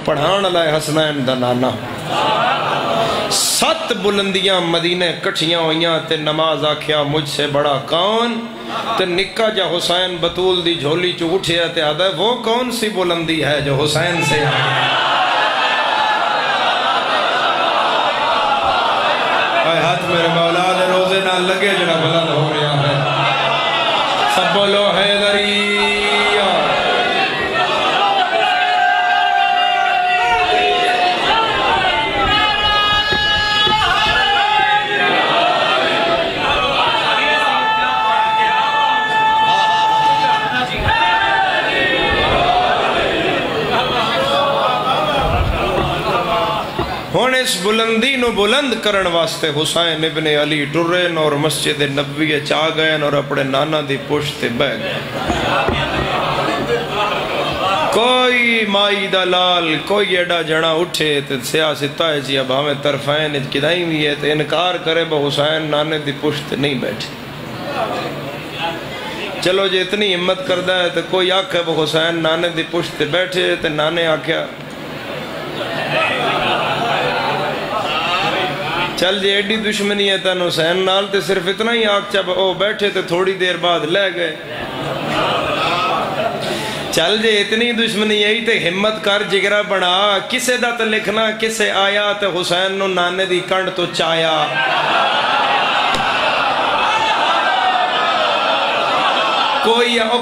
پڑھان والا حسنین دا نانا 7 بلندیاں مدینے کٹھیاں ہوئیاں تے نماز آکھیا مجھ سے بڑا کون تے نکا جا حسین بطول دی جھولی چو اٹھیا تے آدھا وہ کون سی بلندی ہے جو حسین سے ہاتھ میرے مولا دے روزے نہ لگے جڑا بلند ہو گیا ہے سب بولو حیدری ہون اس بلندی نو بلند کرن واسطے حسین ابن علی ٹرین اور مسجد نبوی چاہ گئے اور اپنے نانا دی پشت بہ گئے کوئی مائی دا لال کوئی ایڈا جڑا اٹھے تے سیاستہ ہے جی اب ہمیں طرفین کدائیں بھی ہے تے انکار کرے با حسین نانے دی پشت نہیں بیٹھے چلو جی اتنی ہمت کردہ ہے تے کوئی آکھے با حسین نانے دی پشت بیٹھے تے نانے آکھیا چل جی ایڈی دشمنی ہے تن حسین نال تے صرف اتنا ہی آگ چا او بیٹھے تے تھوڑی دیر بعد لے گئے چل جی اتنی دشمنی ہے تے ہمت کر جگرہ بنا کسے دا تے لکھنا کسے آیا تے حسین نو نانے دی کنڈ تو چایا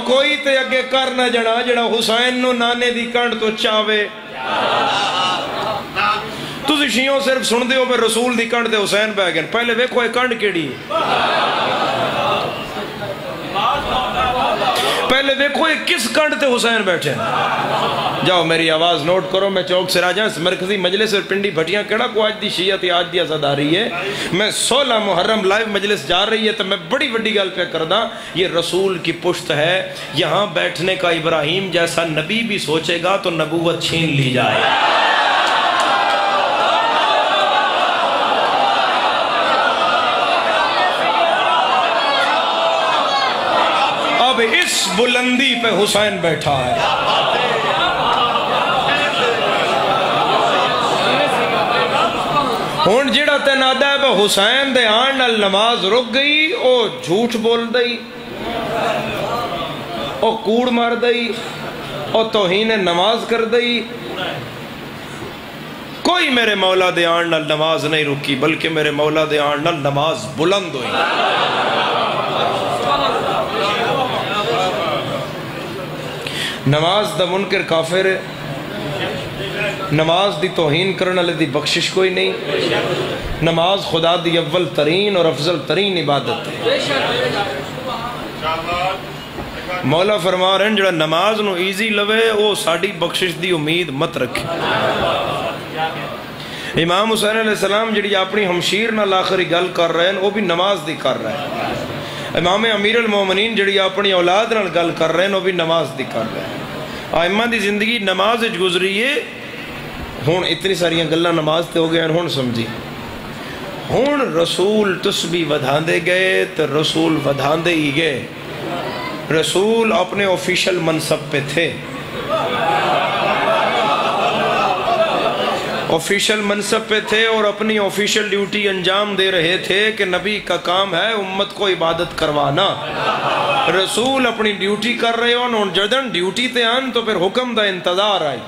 کوئی تے اگے کرنا جڑا حسین نو نانے دی کنڈ تو چاوے تُسی شیعوں صرف سن دیو پہ رسول دی کنڈ دے حسین بہ گئے پہلے ویکھو ایک کنڈ کیڑی پہلے ویکھو ایک کس کنڈ تے حسین بیٹھے جاؤ میری آواز نوٹ کرو میں چوک سے راجہ مرکزی مجلس اور پنڈی بھٹیاں کیڑا کو آج دی شیعہ تھی آج دی ازاداری ہے میں 16 محرم لائیو مجلس جا رہی ہے تو میں بڑی بڑی گل پہ کردہ یہ رسول کی پشت ہے یہاں بیٹھنے کا ابراہیم جیسا نبی بھی سوچے گا تو نبوت چھین لی جائے اس بلندی پہ حسین بیٹھا ہے ہون جڑا تنادہ ہے پہ حسین دے آن نماز رک گئی او جھوٹ بول دئی او کوڑ مار دئی او توہین نماز کر دئی کوئی میرے مولا دے آن نماز نہیں رکی بلکہ میرے مولا دے آن نماز بلند ہوئی نماز دا منکر کافر ہے نماز دی توہین کرنے لے دی بخشش کوئی نہیں نماز خدا دی اول ترین اور افضل ترین عبادت ہے مولا فرما رہے ہیں جڑا نماز نو ایزی لوے وہ ساڑی بخشش دی امید مت رکھے امام حسین علیہ السلام جڑی اپنی ہمشیر نہ لاخری گل کر رہے ہیں وہ بھی نماز دی کر رہے ہیں امام امیر المومنین جڑی اپنی اولاد نال گل کر رہے ہیں وہ بھی نماز دی کر رہے ہیں آئمہ دی زندگی نماز گزری ہے ہون اتنی ساریاں گلہ نماز تے ہو گئے ہیں ہون سمجھی ہون رسول تسبی ودھان دے گئے تو رسول ودھان دے ہی گئے رسول اپنے آفیشل منصب پہ تھے آفیشل منصب پہ تھے اور اپنی آفیشل ڈیوٹی انجام دے رہے تھے کہ نبی کا کام ہے امت کو عبادت کروانا رسول اپنی ڈیوٹی کر رہے ہوں اور جدن ڈیوٹی تے آن تو پھر حکم دا انتظار آئی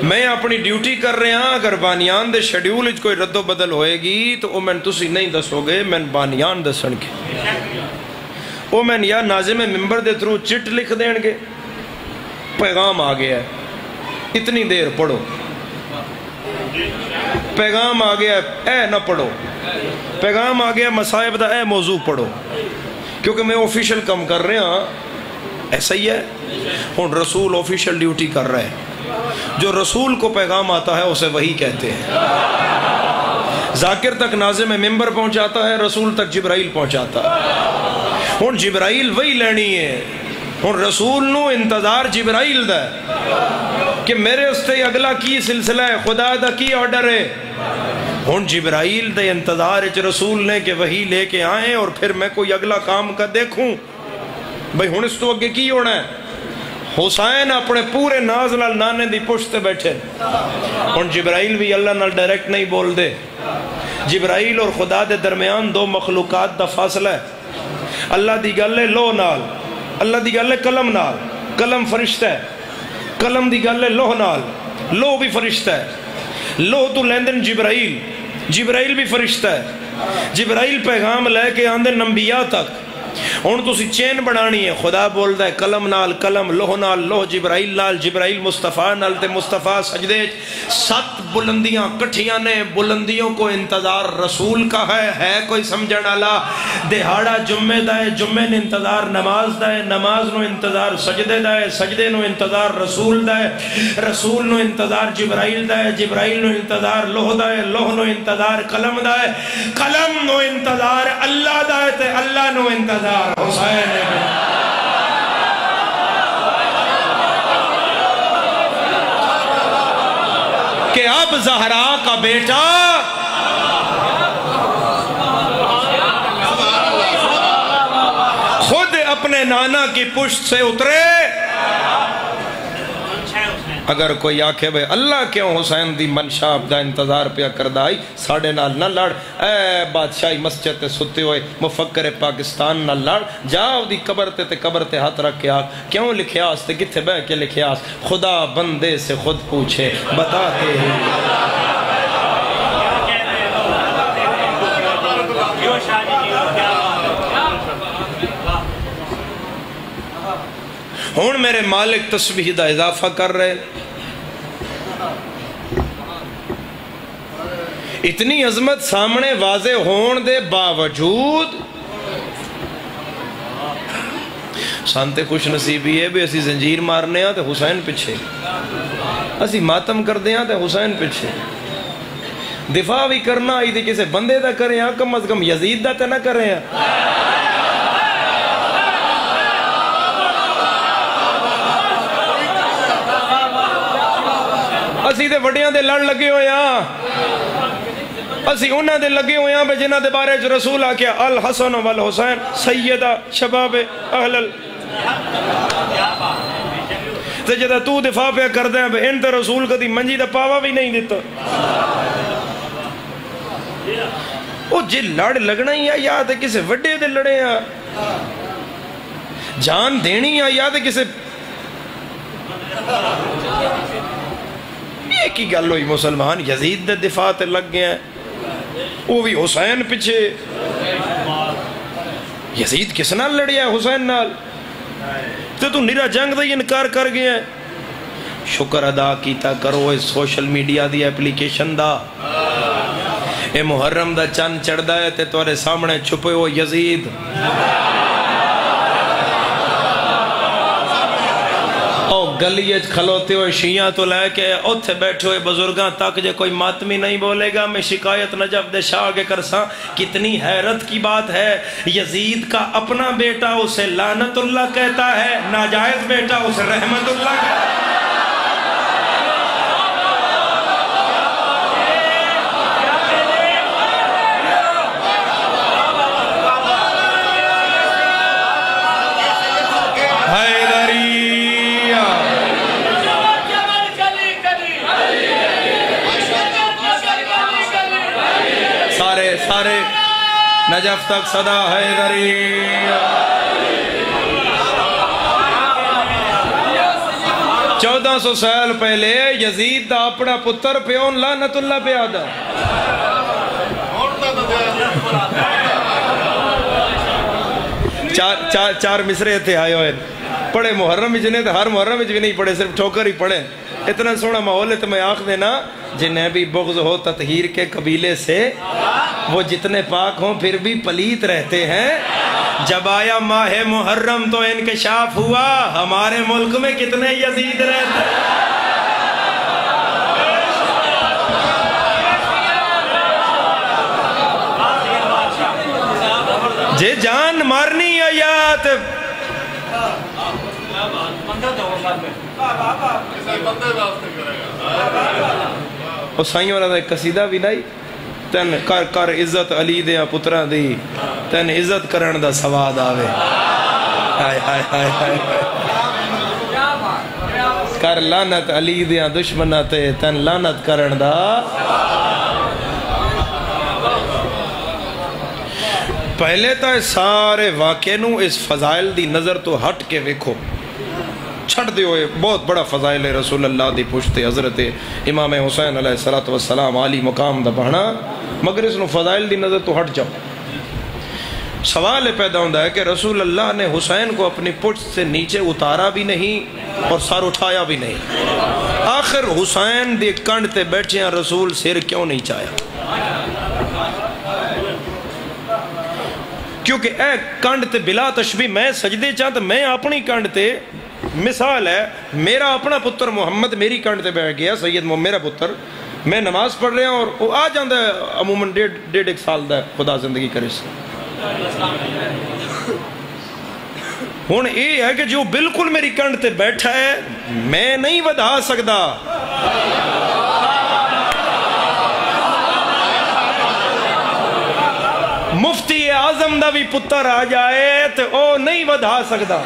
میں اپنی ڈیوٹی کر رہے ہاں اگر بانیان دے شیڈیول اچ کوئی رد و بدل ہوئے گی تو او میں تسی نہیں دسو گے میں بانیان دسن کے او میں یا ناظم ممبر دے تھرو چٹ لکھ دیں گے پیغام آ گیا ہے اتنی دیر پڑھو پیغام آ گیا اے نہ پڑھو پیغام آ گیا مصائب دا اے موضوع پڑھو کیونکہ میں آفیشل کم کر رہے ہاں ایسا ہی ہے ہون رسول آفیشل ڈیوٹی کر رہے ہیں جو رسول کو پیغام آتا ہے اسے وہی کہتے ہیں ذاکر تک ناظم ممبر پہنچاتا ہے رسول تک جبرائیل پہنچاتا ہے ہون جبرائیل وہی لینی ہے ہون رسول نو انتظار جبرائیل دا ہے کہ میرے استے اگلا کی سلسلہ ہے خدا دا کی آرڈر ہے ہون جبرائیل دے انتظار اچ رسول نے کہ وہی لے کے آئیں اور پھر میں کوئی اگلا کام کا دیکھوں بھئی ہن اس تو اگے کی ہونا ہے؟ حسین اپنے پورے ناز نال نانے دی پشت تے بیٹھے، ہن جبرائیل بھی اللہ نال ڈائریکٹ نہیں بول دے، جبرائیل اور خدا دے درمیان دو مخلوقات دا فاصلہ ہے۔ اللہ دی گل ہے لوح نال، اللہ دی گل ہے قلم نال، قلم فرشتہ ہے، قلم دی گل ہے لوح نال، لوح بھی فرشتہ ہے، لوح تو لیندن جبرائیل، جبرائیل بھی فرشتہ ہے، جبرائیل پیغام لے کے آندن انبیاء تک، ہن تسی چین بنانی ہے، خدا بولدا ہے قلم نال قلم، لوح نال لوح، جبرائیل نال جبرائیل، مصطفیٰ نال تے مصطفیٰ سجدے، 7 بلندیاں کٹھیاں نے، بلندیوں کو انتظار رسول کا ہے کوئی سمجھن والا؟ دہاڑا جمعے دا ہے، جمعے نے انتظار نماز دا ہے، نماز نو انتظار سجدے دا ہے، سجدے نو انتظار رسول دا ہے، رسول نو انتظار جبرائیل دا ہے، جبرائیل نو انتظار لوح دا ہے، لوح نو انتظار قلم دا ہے، قلم نو انتظار اللہ دا ہے تے اللہ نو انتظار حسین ہے۔ کہ اب زہرا کا بیٹا خود اپنے نانا کی پشت سے اترے۔ اگر کوئی آکھے بھئی اللہ کیوں حسین دی منشا دا انتظار پیا کردائی، ساڑھے نال نہ لڑ، اے بادشاہی مسجد تے ستے ہوئے مفکر پاکستان نہ لڑ، جاؤ دی قبر تے قبر تے ہاتھ رکھ کے آگ، کیوں لکھیاس تے کتھے بہ کے لکھیاس، خدا بندے سے خود پوچھے بتاتے ہیں۔ ہون میرے مالک تسبیح دا اضافہ کر رہے، اتنی عظمت سامنے واضح ہون دے باوجود سانتے خوش نصیبی ہے بھی اسی زنجیر مارنے ہاں تے حسین پچھے، اسی ماتم کر دے ہاں تے حسین پچھے، دفاع بھی کرنا آئی تھی کسے بندے دا کریں ہاں، کم از کم یزید دا تے نہ کریں ہاں۔ اسی دے وڈیاں دے لڑ لگے ہوئے ہاں، اسی انہاں دے لگے ہوئے ہاں بے جنہاں دے بارے جو رسول آکیا الحسن والحسین سیدہ شباب اہل تے جدہ تو دفاع پہ کر دیں بے ان تے رسول کدی منجی دا پاوا بھی نہیں دیتا۔ او جی لڑ لگنا ہی ہے یا تے کسے وڈے دے لڑے ہیں، جان دینی ہے یا تے کسے ایک ہی گل ہوئی، مسلمان یزید دے دفاع تے لگ گئے ہیں، وہ بھی حسین پچھے۔ یزید کس نال لڑیا ہے؟ حسین نال۔ تو نیرا جنگ دا انکار کر گئے ہیں۔ شکر ادا کیتا کرو اس سوشل میڈیا دی اپلیکیشن دا، اے محرم دا چند چڑھدا ہے تے تورے سامنے چھپے ہو یزید، گلیج کھلوتے ہوئے شیعہ تو لے کے اتھے بیٹھے ہوئے بزرگاں تک جے کوئی ماتمی نہیں بولے گا میں شکایت نجف دے شاہ آگے کرساں۔ کتنی حیرت کی بات ہے، یزید کا اپنا بیٹا اسے لعنت اللہ کہتا ہے، ناجائز بیٹا اسے رحمت اللہ کہتا ہے۔ سارے نجف تک صدا حیدری۔ 1400 سال پہلے یزید دا اپنا پتر پیون لعنت اللہ پہ آدھا، چار مصرے تھے آئے ہوئے پڑھے محرم بھی جنہیں ہر محرم بھی نہیں پڑھے، صرف ٹھوکر ہی پڑھے۔ اتنا سونا ماحول ہے تو میں آنکھ دینا جنہیں بھی بغض ہو تطہیر کے قبیلے سے، وہ جتنے پاک ہوں پھر بھی پلیت رہتے ہیں۔ جب آیا ماہ محرم تو انکشاف ہوا ہمارے ملک میں کتنے یزید رہتے ہیں۔ جے جان مارنی آیات سائیں والا دا ایک قصیدہ بھی نہیں، تین کر کر عزت علی دیا پترہ دی، تین عزت کرن دا سواد آوے۔ ہائے ہائے ہائے ہائے کر لعنت علی دیاں دشمناں تے تن لعنت کرن دا پہلے تو سارے واقعے نو اس فضائل دی نظر تو ہٹ کے ویکھو چھڑ دے ہوئے بہت بڑا فضائل رسول اللہ دی پشتے حضرت امام حسین علیہ السلام عالی مقام دا بہنا مگر اس نو فضائل دی نظر تو ہٹ جاؤ سوال پیدا ہوتا ہے کہ رسول اللہ نے حسین کو اپنی پشت سے نیچے اتارا بھی نہیں اور سر اٹھایا بھی نہیں آخر حسین دے کنڈ تے بیٹھے ہیں رسول سر کیوں نہیں چاہیا کیونکہ اے کنڈ تے بلا تشبیہ میں سجدے چاہتا میں اپنی کنڈ تے مثال ہے میرا اپنا پتر محمد میری کنڈ تے بیٹھ گیا سید میرا پتر میں نماز پڑھ رہا ہوں اور وہ آ جاندہ ہے عموماً ڈیڑھ ایک سال دا خدا زندگی کرے سے ہون یہ ہے کہ جو بالکل میری کنڈ تے بیٹھا ہے میں نہیں ودھا سکتا مفتی اعظم دا بھی پتر آ جائے تو او نہیں ودھا سکتا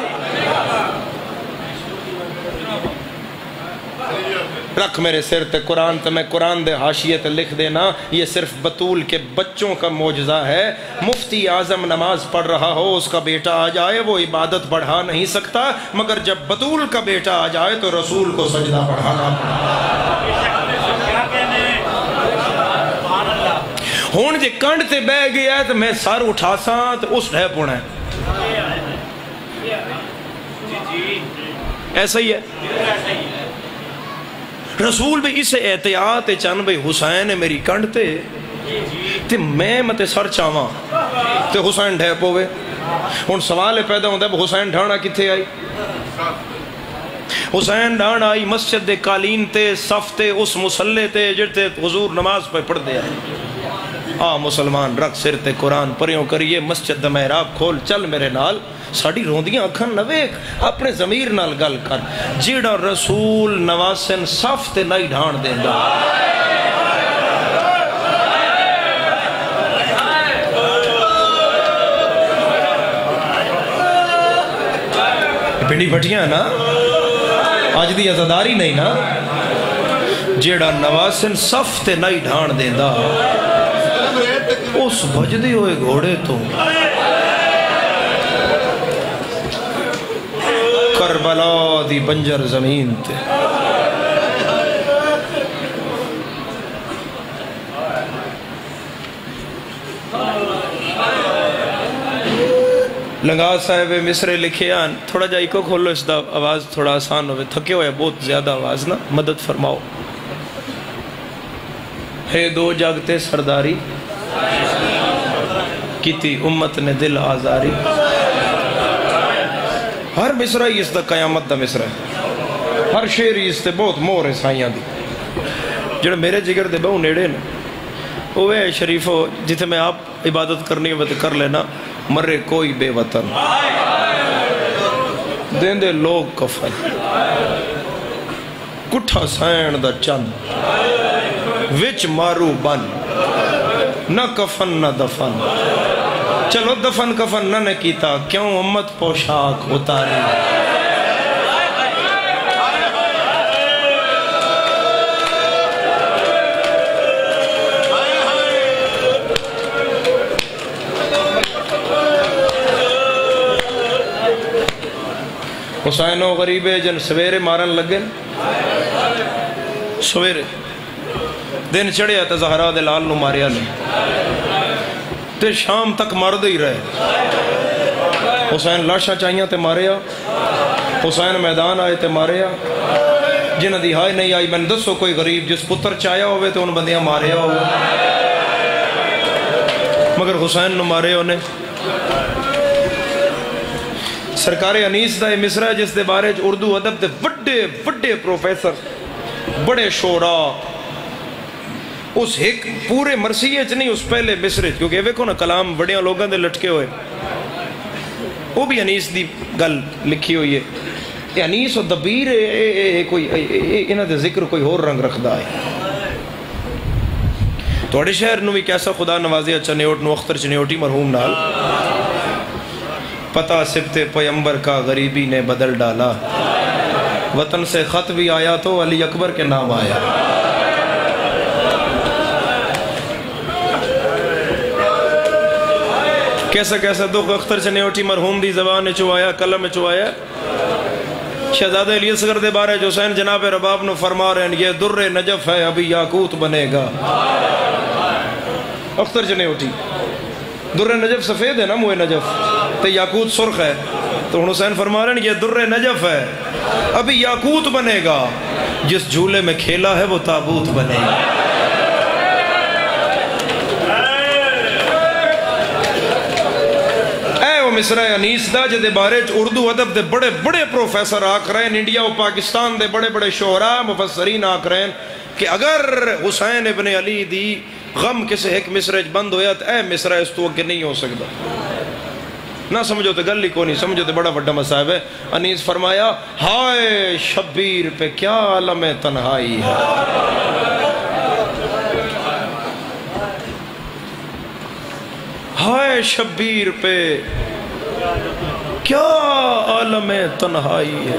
رکھ میرے سر تے قرآن تے میں قرآن دے حاشیے تے لکھ دینا یہ صرف بطول کے بچوں کا معجزہ ہے مفتی اعظم نماز پڑھ رہا ہو اس کا بیٹا آ جائے وہ عبادت بڑھا نہیں سکتا مگر جب بطول کا بیٹا آ جائے تو رسول کو سجدہ بڑھانا ہون جے کنڈ تے بہ گیا ہے تو میں سر اٹھا ساں تو اس ڈھے پونا ہے ایسا ہی ہے رسول بھی اسے احتیاط چند بھئی حسین میری کنڈ تے میں متے سر چاواں تے حسین ڈھے پوے ہن سوال پیدا ہوتا ہے حسین ڈھانا کتھے آئی حسین ڈھان آئی مسجد دے قالین تے صف تے اس مسلح تے جڑتے حضور نماز پہ پڑھ دے آئی مسلمان رکھ سر تے قرآن پریوں کریے مسجد دا محراب کھول چل میرے نال ساڑی روندیاں اکھن نویک اپنے ضمیر نال گل کر جیڑا رسول نواسن صف تے نہیں ڈھان دیندا پنڈی بھٹیاں نا آج دی عزاداری نہیں نا جیڑا نواسن صف تے نہیں ڈھان دیندا اس بجدے ہوئے گھوڑے تو کربلا دی بنجر زمین تے لنگا صاحب مصرے لکھے آن تھوڑا جائی کو کھولو اس دا آواز تھوڑا آسان ہوئے تھکے ہوئے بہت زیادہ آواز نا مدد فرماؤ ہے دو جاگتے سرداری کیتی امت نے دل آزاری ہر مصرہ ہی اس دا قیامت دا مصرہ ہے ہر شعر ہی اس تے بہت مور ہے سائیاں دی جڑا میرے جگر دے بہو نیڑے نا اوے شریفو جتے میں آپ عبادت کرنی ہے کر لینا مرے کوئی بے وطن دین دے لوگ کفن کٹھا سین دا چند وچ مارو بن نہ کفن نہ دفن چلو دفن کفن نہ نے کیتا کیوں امت پوشاک اتاری حسین و غریبے جن سویرے مارن لگے سویرے دن چڑھیا تا زہرا دے لال نو ماریا نہیں تے شام تک مرد ہی رہے حسین لاشا چاہیاں تے ماریا حسین میدان آئے تے ماریا جنہ دی ہائے نہیں آئی میں دسو کوئی غریب جس پتر چاہیا ہوئے تے ان بندیاں ماریا ہوئے مگر حسین نو مارے انہیں سرکار انیس دا مصرہ جس دے بارے اردو ادب دے بڑے پروفیسر بڑے شعرا اس ایک پورے مرثیے چ نہیں اس پہلے مصرے کیونکہ ویکھو نا کلام بڑیاں لوگاں دے لٹکے ہوئے وہ بھی انیس دی گل لکھی ہوئی ہے انیس و دبیر کوئی انہاں دے ذکر کوئی اور رنگ رکھدا ہے توڑے شہر نو بھی کیسا خدا نوازی چنیوٹ نو اختر چنیوٹی مرحوم نال پتہ سبت پیمبر کا غریبی نے بدل ڈالا، وطن سے خط بھی آیا تو علی اکبر کے نام آیا۔ کیسا کیسا دکھ اختر چنیوٹی مرحوم دی زبان چوایا، قلم چوایا۔ شہزادہ علی اصغر دے بارے حسین جناب رباب نو فرما رہے ہیں یہ در نجف ہے ابھی یاقوت بنے گا۔ اختر چنیوٹی در نجف سفید ہے نا، موئے نجف تے یاقوت سرخ ہے، تو حسین فرما رہے ہیں یہ در نجف ہے ابھی یاقوت بنے گا، جس جھولے میں کھیلا ہے وہ تابوت بنے گا۔ مصرع انیس دا جدے بارے اردو ادب دے بڑے بڑے پروفیسر آکھ رہے ہیں، انڈیا و پاکستان دے بڑے بڑے شعراء مفسرین آکھ رہے ہیں کہ اگر حسین ابن علی دی غم کسے ایک مصرع بند ہویا تو اے مصرع اس تو اگے نہیں ہو سکتا۔ نہ سمجھو تو گل ہی کو نہیں سمجھو تو بڑا بڑا مصائب ہے۔ انیس فرمایا ہائے شبیر پہ کیا عالم تنہائی ہے، ہائے شبیر پہ کیا عالم تنہائی ہے،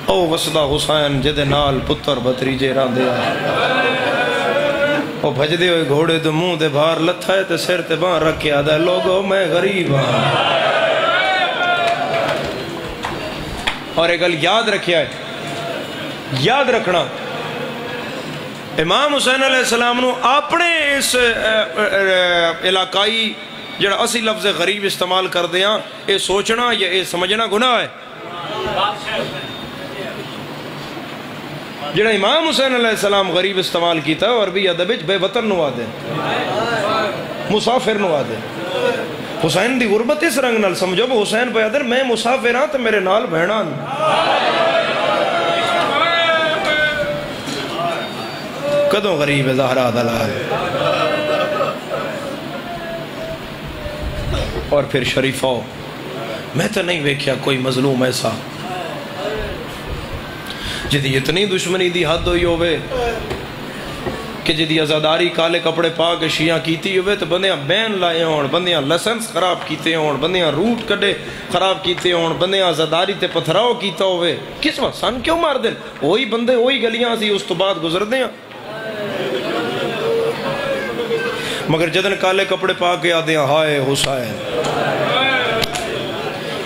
او وسدہ حسین جدے نال پتر بتریجے راندے او بھجدے ہوئے گھوڑے دے منہ دے بھار لتھا ہے تے سر تے بان رکھ کے آدھا لوگو میں غریب ہوں۔ اور ایک گل یاد رکھیا ہے، یاد رکھنا امام حسین علیہ السلام نو اپنے اس علاقائی جڑا اسی لفظ غریب استعمال کر دیاں اے سوچنا یا اے سمجھنا گناہ ہے۔ جڑا امام حسین علیہ السلام غریب استعمال کیتا ہے اور بھی ادب بے وطن نو آدھے مسافر نو آدھے۔ حسین دی غربت اس رنگ نال سمجھو وہ حسین پہ ادھر میں مسافر ہاں تو میرے نال بہنان۔ کدوں غریب ہے زہرا دلال۔ اور پھر شریفو میں تو نہیں ویکھیا کوئی مظلوم ایسا جدی اتنی دشمنی دی حد ہوئی ہوئے کہ جدی ازاداری کالے کپڑے پا کے شیعہ کیتی ہوئے تو بندیاں بین لائے ہون، بندیاں لیسنس خراب کیتے ہون، بندیاں روٹ کڈے خراب کیتے ہون، بندیاں ازاداری تے پتھراؤ کیتا ہوئے، کس وقت سن کیوں مار دیں؟ وہی بندے وہی گلیاں سی اس تو بعد گزر دیاں۔ مگر جدن کالے کپڑے پا کے آدھے ہائے حسین،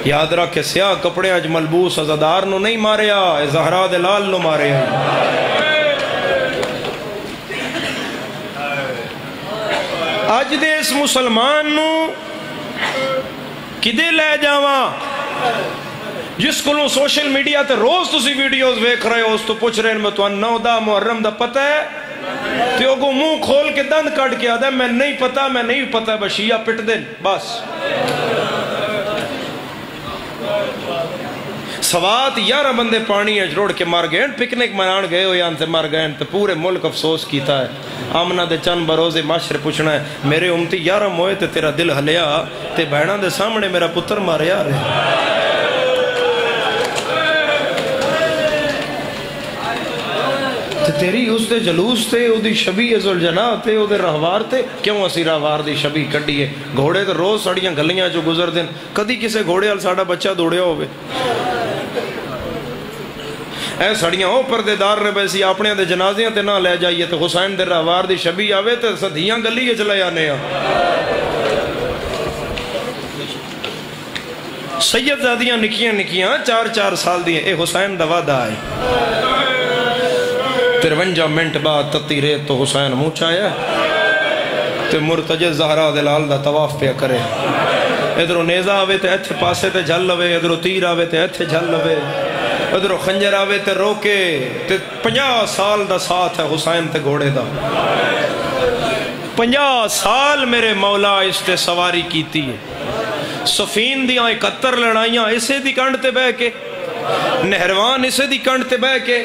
یاد رکھ کے سیاہ کپڑے اج ملبوس ازادار نو نہیں ماریا، زہرا دلال نو ماریا۔ اج دے اس مسلمان نو کدے لے جاواں جس کو سوشل میڈیا تے روز تسی ویڈیوز ویکھ رہے ہو، اس تو پوچھ رہے ہیں میں تو 9 دا محرم دا پتہ ہے تو وہ منہ کھول کے دند کٹ کے آدھا میں نہیں پتا میں نہیں پتا، بس شیعہ پٹ دیں بس۔ سوات 11 بندے پانی ہے روڑ کے مار گئے، پکنک منان گئے ہو یا انتے مار گئے تو پورے ملک افسوس کیتا ہے۔ آمنہ دے چند بروزے معاشر پوچھنا ہے میرے امتی 11 موئے تے تیرا دل ہلیا تے بہنہ دے سامنے میرا پتر ماریا رہے۔ تیری اس دے جلوس تے او دی شبی ذوالجناح تے او دے رہوار تے کیوں اسی رہوار دی شبی کڈی ہے؟ گھوڑے تے روز سڑیاں گلیاں جو گزر دیں، کدی کسے گھوڑے وال ساڑا بچہ دوڑیا ہوئے؟ اے سڑیاں او پردے دار نے بیسی اپنے دے جنازیاں تے نہ لے جائیے تے حسین دے رہوار دی شبی آوے تے صدیاں گلی چلے آنے ہیں۔ سید زادیاں نکیاں نکیاں 4 سال دیئے، اے حسین دا وعدہ آئے 53 منٹ بعد تتی ریت تو حسین منہ چایا تے مرتجز زہرا دلال دا طواف پہ کرے، ادھرو نیزہ آوے تے ایتھے پاسے تے جھل لوے، ادھرو تیر آوے تے ایتھے جھل لوے، ادھرو خنجر آوے تے روکے تے 50 سال دا ساتھ ہے حسین تے گھوڑے دا۔ 50 سال میرے مولا اس تے سواری کیتی ہے، صفین دیاں 71 لڑائیاں اسے دی کنڈ تے بہ کے، نہروان اسے دی کنڈ تے بہ کے،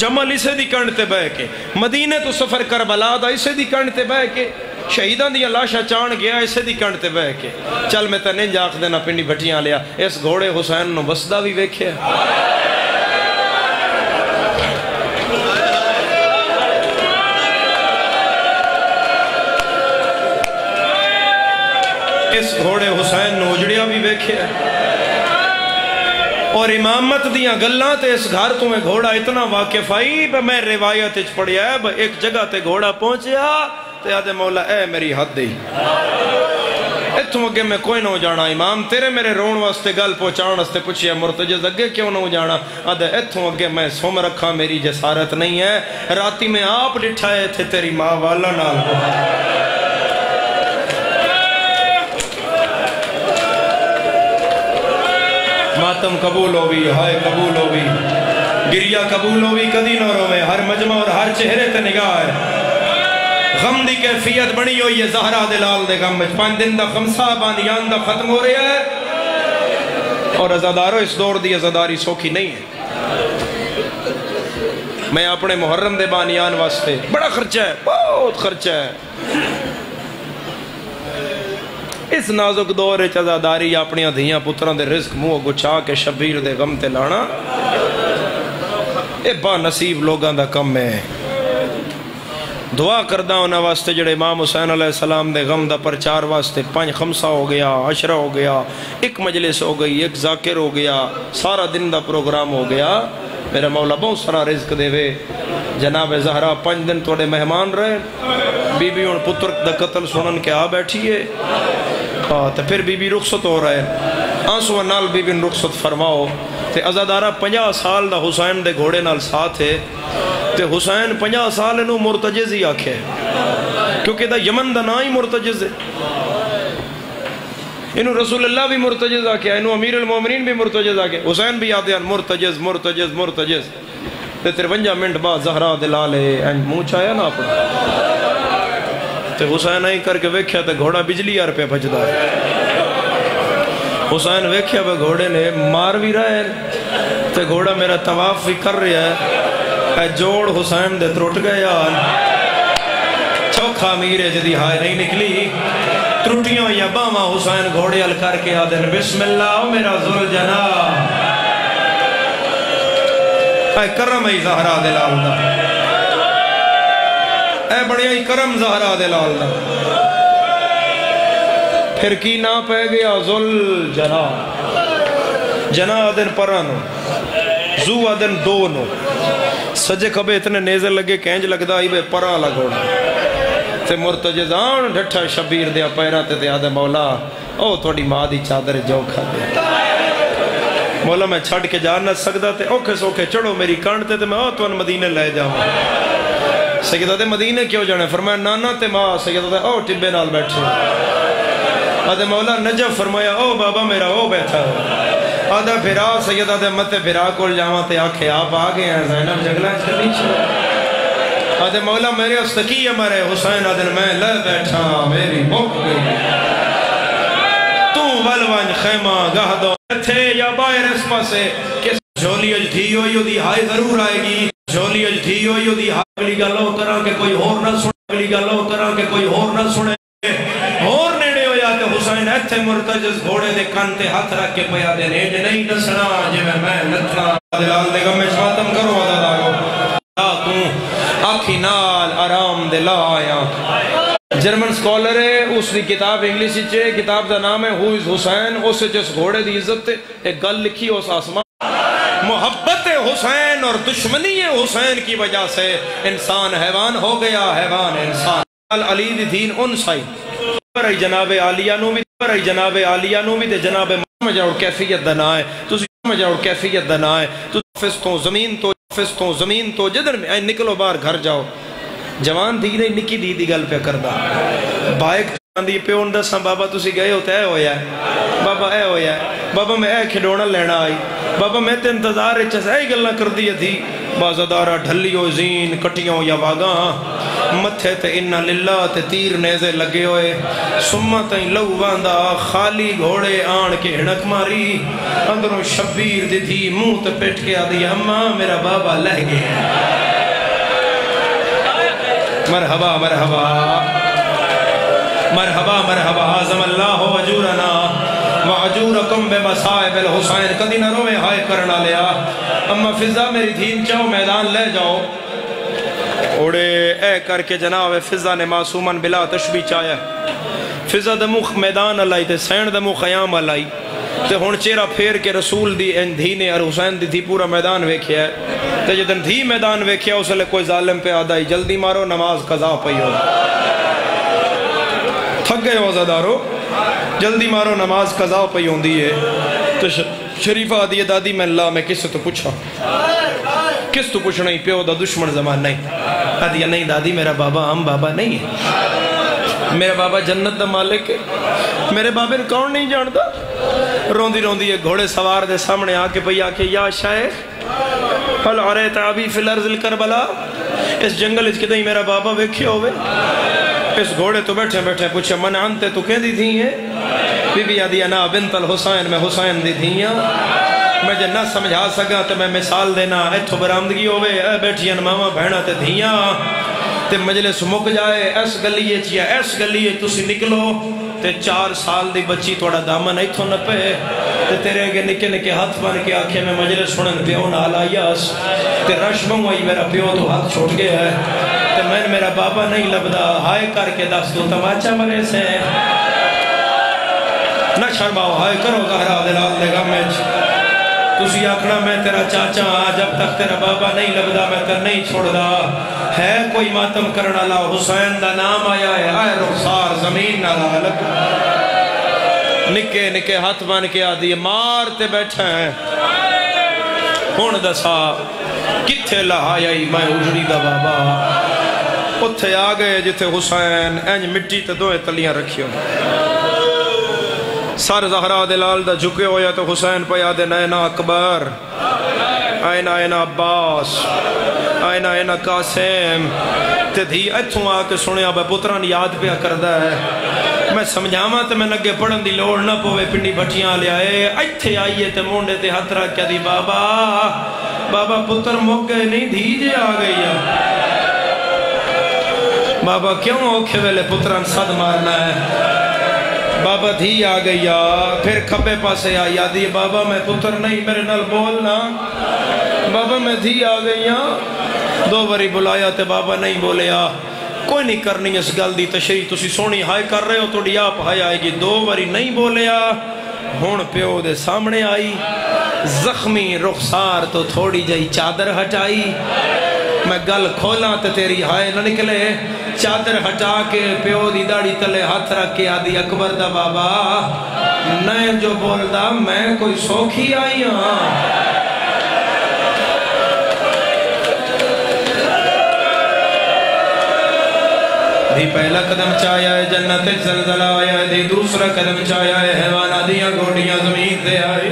جمل اسے دی کنڈ تے بہ کے، مدینے تو سفر کربلا دا اسے دی کنڈ تے بہ کے، شہیدان دیا لاشا چان گیا اسے دی کنڈ تے بہ کے۔ چل میں تنے جاک دینا پنڈی بھٹیاں لیا، اس گھوڑے حسین نو بسدہ بھی ویکھے۔ اس گھوڑے حسین نو اجڑیا بھی ویکھے۔ ویکھے اور امامت دیاں گلاں تے اس گھر تو میں گھوڑا اتنا واقف آئی میں روایت اچ پڑھیا ہے ایک جگہ تے گھوڑا پہنچیا تے آدھے مولا اے میری حد دی اتھوں اگے میں کوئی نہ جانا امام تیرے میرے رون واسطے گل پہنچان واسطے پوچھیا مرتجز اگے کیوں نہ جانا آدھے اتھوں اگے میں سم رکھا میری جسارت نہیں ہے راتی میں آپ ڈٹھائے تھے تیری ماں والا نال ماتم قبول ہوئی ہائے قبول ہوئی گریہ قبول ہوئی کدی نہ روے ہر مجمع اور ہر چہرے تے نگاہ ہے غم دی کیفیت بنی ہوئی ہے زہرہ دلال دے غم میں 5 دن دا خمسہ باندیان دا ختم ہو رہا ہے اور ازادارو اس دور دی ازاداری سوکھی نہیں ہے میں اپنے محرم دے بانیان واسطے بڑا خرچہ ہے بہت خرچہ ہے اس نازک دور ازاداری اپنی دھیاں پتران دے رزق منہ گچا کے شبیر دے غم تے لانا اے با نصیب لوگاں دا کم ہے دعا کردہ انہا واسطے جڑے امام حسین علیہ السلام دے غم دا پرچار واسطے 5 خمسہ ہو گیا 10 ہو گیا ایک مجلس ہو گئی ایک ذاکر ہو گیا سارا دن دا پروگرام ہو گیا میرا مولا بہت سارا رزق دے وے جناب زہرہ 5 دن توڑے مہمان رہے بی بی ان پتر دا قتل سنن کے آ بیٹھیے تو پھر بی بی رخصت ہو رہے آنسو نال بی بی رخصت فرماؤ تے ازادارہ 50 سال دا حسین دے گھوڑے نال ساتھ ہے تے حسین 50 سال انہوں مرتجز ہی آکھے کیونکہ دا یمن دا نا ہی مرتجز ہے انہوں رسول اللہ بھی مرتجز آکھے انہوں امیر المومنین بھی مرتجز آکھے حسین بھی آتے ہیں مرتجز مرتجز مرتجز تے 53 منٹ بعد زہرہ دلالے منہ چاہیا نا اپنا تے حسین آئی کر کے ویکھیا تے گھوڑا بجلی آر پہ بجدا ہے حسین ویکھیا پہ گھوڑے نے مار بھی رہے تے گھوڑا میرا طواف بھی کر رہا ہے اے جوڑ حسین دے ترٹ گیا چوکھا میرے جدی ہائے نہیں نکلی ترٹیوں یا باما حسین گھوڑے ال کر کے آدھن بسم اللہ میرا ذل جناح اے کرم ای زہرہ دلال دا اے بڑی ای کرم زہرہ دلال دا پھر کی نہ پہ گیا ذل جناح جناح آدھن پرانو زو آدھن دونو سجے کبھے اتنے نیزے لگے کینج لگدا ہی بے پرا لگوڑا تے مرتجزان ڈھٹھا شبیر دیا پیراتے دیا دے مولا او توڑی ماں دی چادر جو کھا دے مولا میں چھڑ کے جا نہ سکتا تے اوکھے سوکھے چڑھو میری کانٹتے تے میں او تو ان مدینہ لے جاؤں سیدہ تے مدینہ کیوں جانے فرمایا نانا تے ماں سیدہ تے او ٹبے نال بیٹھے آدھے مولا نجف فرمایا او بابا میرا او بیٹھا آدھا بھرا سیدہ دے مت بھرا کول جاواں تے آکھے آپ آگے ہیں زینب جگلہ اس کے پیچھے آدھے مولا میرے استقی ہمارے حسین آدھن میں لے بیٹھا میری موک گئی تو بلوان خیمہ گاہ دو تھے یا باہر اس پاسے کس جھولی اج دھی ہوئی دی ہائی ضرور آئے گی جھولی اج دھی ہوئی دی ہائی اگلی گلو کرا کہ کوئی اور نہ سنے اگلی گلو کرا کہ کوئی اور نہ سنے اور نیڑے ہو جاتے حسین ایتھے مرتجز گھوڑے دے کانتے ہاتھ رکھ کے پیا دے نیڑے نہیں نسنا جی میں نتنا دلال دے گم میں شماتم کرو آدھا داگو آکھی نال آرام دلا آیا جرمن سکولر ہے اس دی کتاب انگلیسی چے کتاب دا نام ہے Who is Hussein اس سے جس گھوڑے دی عزت ایک گل لکھی اس آسمان محبت حسین اور دشمنی حسین کی وجہ سے انسان حیوان ہو گیا حیوان انسان علی دی دین ان سائی پر ای جناب عالیہ نو بھی دے جناب مجاؤ کیفیت دنا ہے تو مجاؤ کیفیت دنا ہے تو فستوں زمین تو جدر میں نکلو بار گھر جاؤ جوان دی نہیں نکی دی گل پہ کردہ بائک دی پہ اندہ سا بابا تسی گئے ہوتا ہے ہویا ہے بابا اے ہویا ہے بابا میں اے کھڑونا لینا آئی بابا میں تے انتظار اچھا سے گلنا کر دی تھی بازدارہ ڈھلیو زین کٹیوں یا واگاں متھے تے انہا للہ تے تیر نیزے لگے ہوئے سمتیں لو باندھا خالی گھوڑے آن کے ہڑک ماری اندروں شبیر دی تھی منہ تے پیٹ کے آدھی اماں میرا بابا لہ گیا مرحبا مرحبا مرحبا مرحبا عظم اللہ وجورنا وعجورکم بے مسائب الحسین کدی نہ روے ہائے کرنا لیا اما فضا میری دھین چاہو میدان لے جاؤ اوڑے اے کر کے جناب فضا نے معصومن بلا تشبیح چاہیا فضا دمو میدان علائی تے سین دمو خیام علائی تے ہن چہرہ پھیر کے رسول دی دھی نے اور حسین دی تھی پورا میدان ویکھیا ہے تے جدن دھی میدان ویکھیا اس لئے کوئی ظالم پہ آدھا ہی جلدی مارو نماز قضا پئی ہو تھک گئے ہو عزادارو جلدی مارو نماز قضا پئی ہوندی ہے تو شریفہ آدھی ہے دادی میں اللہ میں کس سے تو پوچھا کس تو پوچھنا ہی پیو دا دشمن زمان نہیں آدھی ہے نہیں دادی میرا بابا عام بابا نہیں ہے میرا بابا جنت دا مالک ہے میرے بابے نے کون نہیں جانتا روندی روندی ہے گھوڑے سوار دے سامنے آکے پئی آکے یا شیخ حل عریت ابی فی الارض الکربلا اس جنگل اس کدیں میرا بابا ویکھے ہوئے اس گھوڑے تو بیٹھے بیٹھے پوچھے من انتے تو کہہ دی تھی ہیں بی بی آدھی انا بنت الحسین میں حسین دی تھی ہیں میں جے نہ سمجھا سکا تو میں مثال دینا ایتھو برامدگی ہوئے اے بیٹھیاں ماما بہنا تے دھیاں تے مجلس مک جائے ایس گلیے چیا ایس گلیے تسی نکلو تے 4 سال دی بچی توڑا دامن ایتھو نہ پہ تے تیرے اگے نکے نکے ہاتھ بن کے آکھے میں مجلس سنن پیو نال آئیاس تے رشموں آئی میرا پیو تو ہاتھ چھوٹ گیا ہے تے میں میرا بابا نہیں لبدا ہائے کر کے دس دو تماچا مرے سے نہ شرماؤ ہائے کرو گہرا دلال دے گمج تسی آکھنا میں تیرا چاچا جب تک تیرا بابا نہیں لبدا میں تر نہیں چھوڑ دا ہے کوئی ماتم کرنا لا حسین دا نام آیا ہے آئے رخسار زمین نہ لالک نکے نکے ہاتھ بان کے آدھی مارتے بیٹھے ہیں ہون دسا کتھے لہایائی میں اجڑی دا بابا اتھے آگئے جتے حسین اینج مٹی تے دوئے تلیاں رکھیوں سر زہرا دلال دا جھکے ہویا تو حسین پہ یاد نینا اکبر اینا اینا عباس اینا اینا قاسم تے دھی ایتھوں آکے سنیا بے پتران یاد پہ کردہ ہے میں سمجھاما تے میں نگے پڑھن دی لوڑ نہ پوے پنڈی بھٹیاں لے آئے ایتھے آئیے تے مونڈے تے ہاتھ رکھ کیا دی بابا بابا پتر موک گئے نہیں دھیجے آ گئی بابا کیوں اوکھے ویلے پتران صد مارنا ہے بابا دھی آ گئی پھر کھبے پاسے آئی آدھی بابا میں پتر نہیں میرے نال بولنا بابا میں دھی آ گئی 2 باری بلایا تے بابا نہیں بولیا کوئی نہیں کرنی اس گل دی تشریح تسی سونی ہائے کر رہے ہو تو ڈیاپ ہائے آئے گی 2 باری نہیں بولیا ہون پیو دے سامنے آئی زخمی رخسار تو تھوڑی جائی چادر ہٹائی میں گل کھولا تے تیری ہائے نہ نکلے چادر ہٹا کے پیو دی داڑی تلے ہاتھ رکھ کے آدھی اکبر دا بابا نئے جو بول دا میں کوئی سوکھی آئی ہاں دی پہلا قدم چاہیا ہے جنت زلزلہ آیا ہے دی دوسرا قدم چاہیا ہے حیوانہ دیا گوڑیاں زمین دے آئے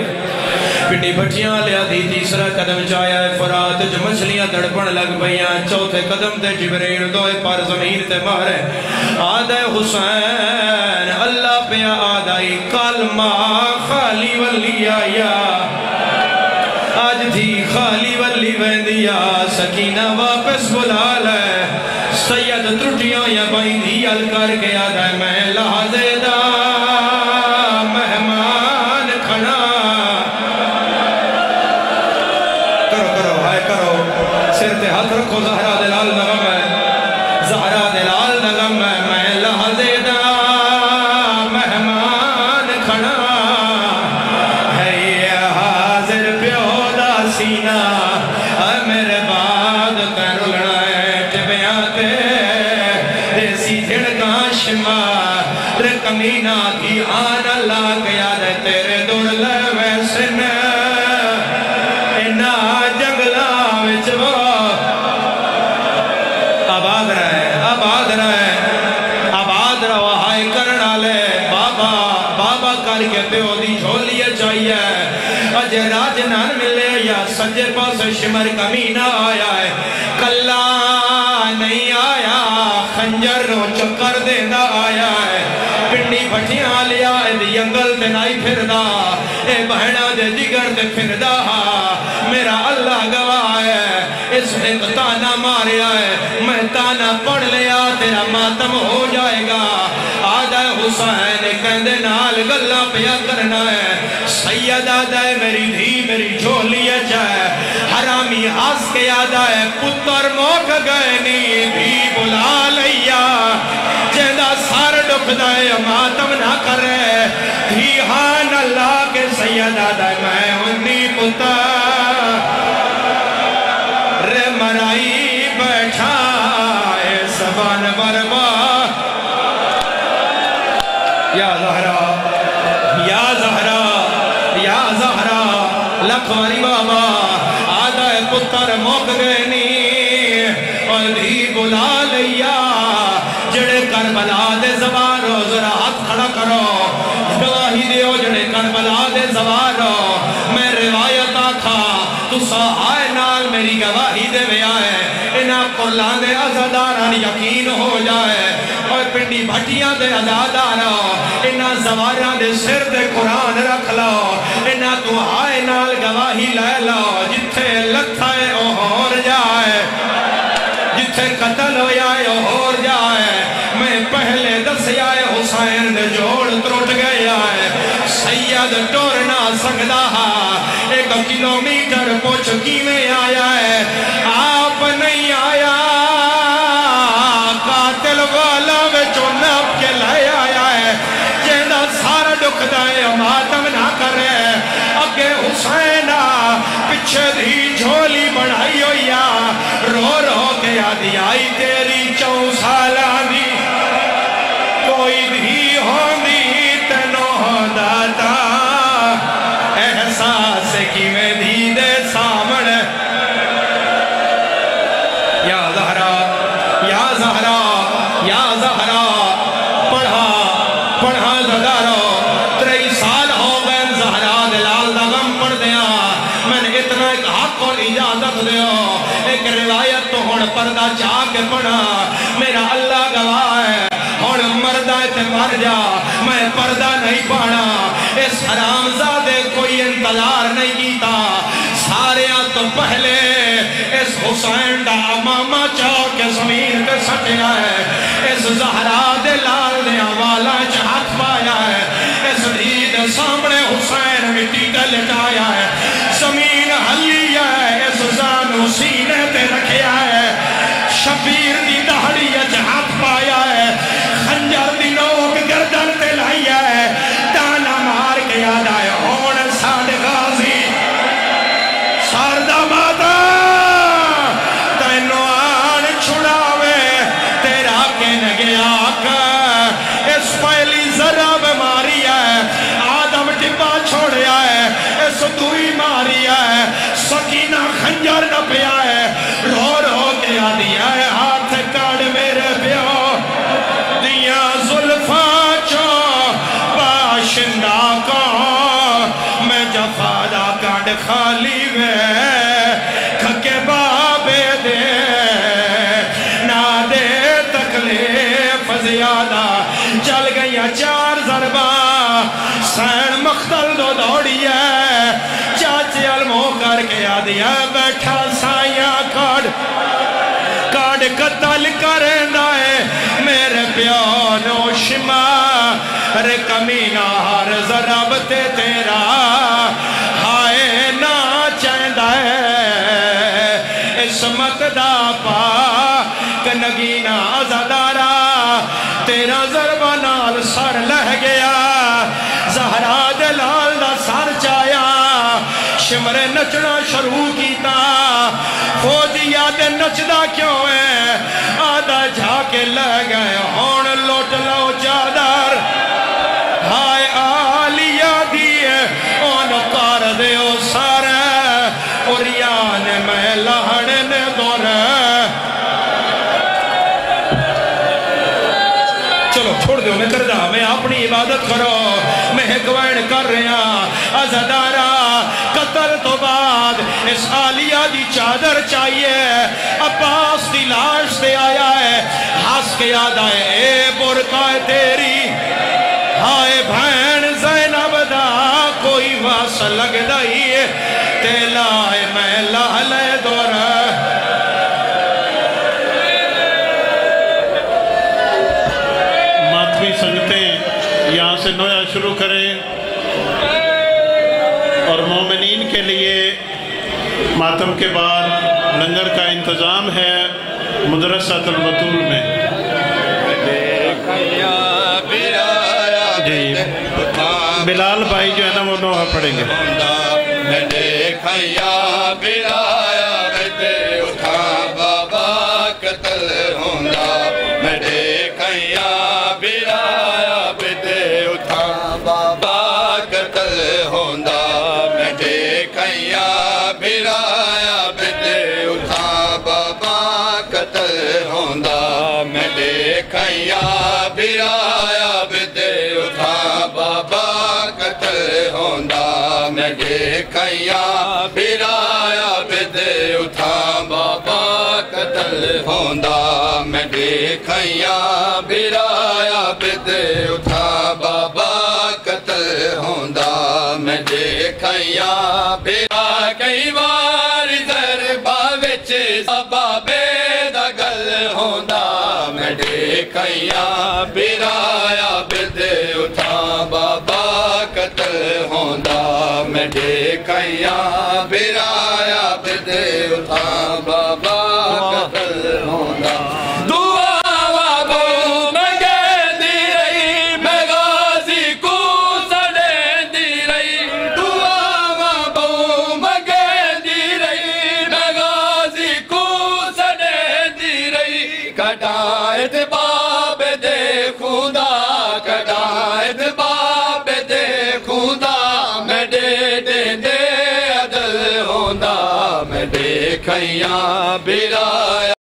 پنڈی بھٹیاں لیا دی تیسرا قدم چاہیا ہے فرات جو مچھلیاں دڑپن لگ بھئیاں چوتھے قدم تے جبریل دوئے پر زمین تے مارے آدھے حسین اللہ پہ آدھائی کلمہ خالی ولی آیا آج تھی خالی ولی ویندیا سکینہ واپس بلا لے سید ترٹیاں یا بائی دیال کر کے آدھا میں لحظے دا مہمان کھنا کرو ہائے کرو سر تے ہاتھ رکھو زہرہ دلال نغم ہے زہرہ دلال نغم ہے میں لحظے دا مہمان کھنا ہے یہ حاضر پیو دا سینہ میرے بعد ترلنا ہے ٹبیاں تے دیسی جھڑگاں شمار کمینہ کی آن اللہ گیا دے تیرے دور لے ویسن اینا جنگلہ وچ وہ آباد رہے آباد رہا ہائے کرنا لے بابا کر کے پیو دی جھولیے چاہیے اج راج نان ملے یا سجے پاس شمر کمینہ آیا ہے کلا نہیں آیا خنجر رو چکر دینا آیا ہے پنڈی بھٹیاں لیا دی انگل تے نائی پھر دا اے بہنہ دے جگر تے پھر دا میرا اللہ گواہ ہے اس نے تانا ماریا ہے میں تانا پڑھ لیا تیرا ماتم ہو جائے گا آدھا حسین کہندے نال گلہ پیا کرنا ہے سید آدھا ہے میری دھی میری جھولی جائے حرامی ہاس کے آدھا ہے پتر موک گئے نہیں بھی بلا لیا جہدہ سار دکھ دائے ماتم نہ کرے دھی ہان اللہ کے سیدہ دائے میں ہندی پتا رے مرائی بیٹھا اے سبان بربا یا زہرا یا زہرا یا زہرا لکھوانی بابا آدھا پتر موک گئے نی اور دھی بلا لیا جڑے کربلا دے زوارو ذرا ہاتھ کھڑا کرو گواہی دیو جڑے کربلا دے زوارو میں روایت آکھا تسا آئے نال میری گواہی دے میں آئے انہاں قرلان دے عزاداران یقین ہو جائے اور پنڈی بھٹیاں دے عزادارو انہاں زواران دے سر دے قرآن رکھ لو انہاں تو آئے نال گواہی لے لو جتھے لکھائے اور جائے جتھے قتل ہو جائے اور جائے میں پہلے دس آئے حسین دے جوڑ تروٹ گئے آئے سید ٹورنا سکدا ایک کلومیٹر پوچھکی میں آیا ہے آپ نہیں آیا قاتل والا وچو نپ کے لائے آیا ہے جینا سارا دکھ دائے ماتم نہ کرے اگے حسینہ پچھے دی جھولی بڑھائی ہویا رو رو کے آدھی آئی تیری 4 سالہ دی کوئی بھی ہوندی تنو داتا احساس کی میں دی دے سامن یا زہرا یا زہرا یا زہرا پڑھا زدارو 23 سال ہو گئے زہرا دلال دا غم پڑھ دیا میں نے اتنا ایک حق اور اجازت دیو ایک روایت تو ہون پردہ چاہ کے پڑھا میرا اللہ گواہ ہے ہون مردہ تے مر جا میں پردہ نہیں پڑھا اس حرام زادے کوئی انتظار نہیں کیتا سارے تو پہلے اس حسین دا امامہ چاہ کے زمین پہ سٹیا ہے اس زہرا دلال نے والا چاہت پایا ہے اس دید سامنے حسین مٹی تے لٹایا ہے زمین حلی ہے اس زانو سینے تے رکھیا ہے شبیر دی دہڑی جہات پایا ہے خنجر دی نوک گردن تے لائیا ہے دانا مار کے یاد آئے ہون ساڑ غازی ساردہ ماتا تینو آن چھڑاوے تیرا کے نگیا اس پہلی ذرہ بیماری ہے آدم ٹپا چھوڑیا ہے اس دوئی ماری ہے سکینہ خنجر نہ پیا ہے رو رو کے آدیا ہے ہاتھ کاڑ میرے پیو دیا ظلفہ چو باشندہ کو میں جفادہ کاڑ خالی میں کھکے بابے دے نہ دے تکلیف زیادہ چل گیا 4 ضربہ سین مختل دو دوڑی ہے چاچے علموں کر کے آدیا بیٹھا سائیاں کاڑ قتل کریں دائے میرے پیو نوشما رے کمینہ ہر ضرب تے تیرا ہائے نا چیندہ ہے اسمت دا پاک نگینہ عزادارا تیرا ضربہ نال سر لہ گیا زہرا دلال دا سر چایا شمر نچنا شروع کیتا فوجیا دے نچدا کیوں ہے آدھا جھا کے لہ گئے ہون لوٹ لو چادر ہائے آلیا دیئے اون کار دیو سار اور یان میں لہڑن دور چلو چھوڑ دیو میں کر دا میں اپنی عبادت کرو میں ہکوین کر رہا عزدارا قتل تو بعد اس آلیہ دی چادر چاہیے عباس دی لاش سے آیا ہے ہاس کے یاد آئے اے برکہ تیری ہائے بھین زینب دا کوئی واس لگ دائیے تیلائے میں لہلے دور ماتمی سنگتیں یہاں سے نویا شروع کریں اور مومنین کے لیے ماتم کے بعد لنگر کا انتظام ہے مدرسۃ البتول میں بلال بھائی جو ہے نا وہ نوحہ پڑھیں گے میں دیکھیا برایا بتے اٹھا بابا قتل ہوندا میں دیکھیا برایا بتے اٹھا بابا قتل ہوندا میں دیکھیا برایا بتے اٹھا بابا قتل ہوندا میں دیکھیا برایا بتے اٹھا بابا قتل ہوندا میں دیکھیا برایا بتے اٹھا بابا قتل ہوندا میں دیکھیا برایا بتے اٹھا بابا قتل ہوندا میں دیکھیا برا کئی بار ضربہ وچ بابے دا گل ہوندا میں دیکھیا برایا بتے اٹھا بابا قتل ہوندا میں دیکھیا برایا بتے اٹھا بابا قتل ہوندا دعا بہو منگے دی رہی میں غازی کو سڑے دی رہی دعا بہو منگے دی رہی میں غازی کو سڑے دی رہی کٹائت باب دے خدا کٹائت باب دے خدا میں دے عدل ہوندا میں دیکھیا برا